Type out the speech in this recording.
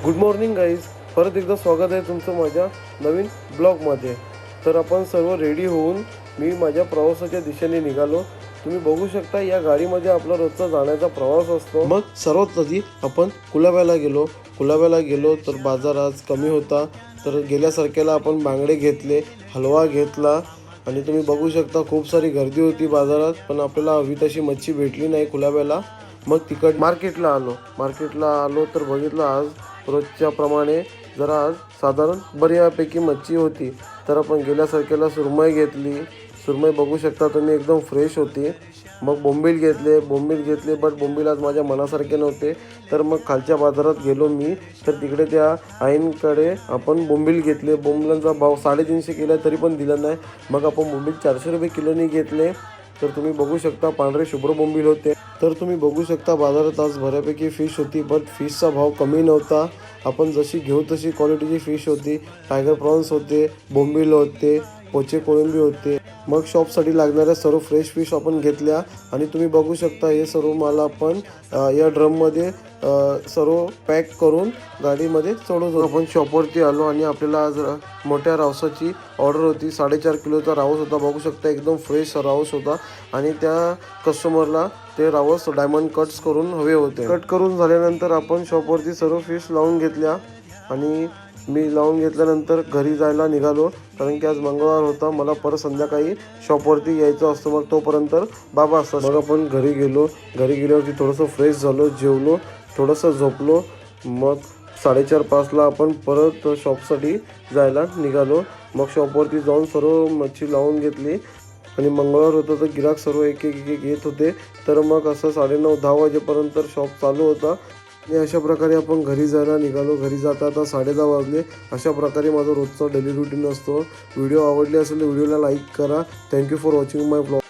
Good morning guys. परत एकदा स्वागत आहे तुमचं माझ्या नवीन ब्लॉगमध्ये. तर आपण सर्व रेडी होऊन मी माझ्या प्रवासाच्या दिशेने निघालो. तुम्ही बघू शकता या गाडीमध्ये आपला रोजचा जाण्याचा प्रवास असतो. मग सर्वात आधी आपण कुलाब्याला गेलो तर बाजार आज कमी होता. तर गेल्यासारख्याला आपण बांगडे घेतले, हलवा घेतला आणि तुम्ही बघू शकता खूप सारी गर्दी होती बाजारात. पण आपल्याला हवी तशी मच्छी भेटली नाही कुलाब्याला. मग तिकड मार्केटला आलो तर बघितलं आज रोजच्या प्रमाणे जरा आज साधारण बऱ्यापैकी मच्छी होती. तर आपण गेल्यासारख्याला सुरमई घेतली. सुरमई बघू शकता तुम्ही एकदम फ्रेश होती. मग बोंबील घेतले बट बोंबील आज माझ्या मनासारखे नव्हते. तर मग खालच्या बाजारात गेलो मी. तर तिकडे त्या आईंकडे आपण बोंबील घेतले. बोंबलांचा भाव 350 केला तरी पण दिला नाही. मग आपण बोंबील 400 रुपये किलोनी घेतले. तर तुम्ही बघू शकता पांढरे शुभ्र बोंबील होते. तर तुम्ही बघू शकता बाजारात आज बऱ्यापैकी फिश होती. बट फिशचा भाव कमी नव्हता. आपण जशी घेऊ तशी क्वालिटीची फिश होती. टायगर प्रॉन्स होते, बोंबील होते, पोचे कोळंबी होते. मग शॉपसाठी लागणाऱ्या सर्व फ्रेश फिश आपण घेतल्या. आणि तुम्ही बघू शकता हे सर्व माल आपण या ड्रममध्ये सर्व पॅक करून गाडीमध्ये चढवतो. आपण शॉपवरती आलो आणि आपल्याला आज मोठ्या रावसाची ऑर्डर होती. 4.5 किलोचा रावस होता. बघू शकता एकदम फ्रेश रावस होता. आणि त्या कस्टमरला ते रावस डायमंड कट्स करून हवे होते. कट करून झाल्यानंतर आपण शॉपवरती सर्व फिश लावून घेतल्या. आणि मी लावून घेतल्यानंतर घरी जायला निघालो. कारण की आज मंगळवार होता. मला परत संध्याकाळी शॉपवरती यायचं असतं. मग तोपर्यंत बाबा असतात. मग आपण घरी गेल्यावरती थोडंसं फ्रेश झालो, जेवलो, थोडंसं झोपलो. मग 4:30-5ला आपण परत शॉपसाठी जायला निघालो. मग शॉपवरती जाऊन सर्व मच्छी लावून घेतली. आणि मंगळवार होतं तर गिराक सर्व एक येत होते. तर मग असं 9:30-10 वाजेपर्यंत शॉप चालू होता. आणि अशा प्रकारे आपण घरी जायला निघालो. घरी जाता आता 10:30 वाजले. अशा प्रकारे माझं रोजचं डेली रुटीन असतो. व्हिडिओ आवडली असेल तर व्हिडिओला लाईक करा. Thank you for watching my blog.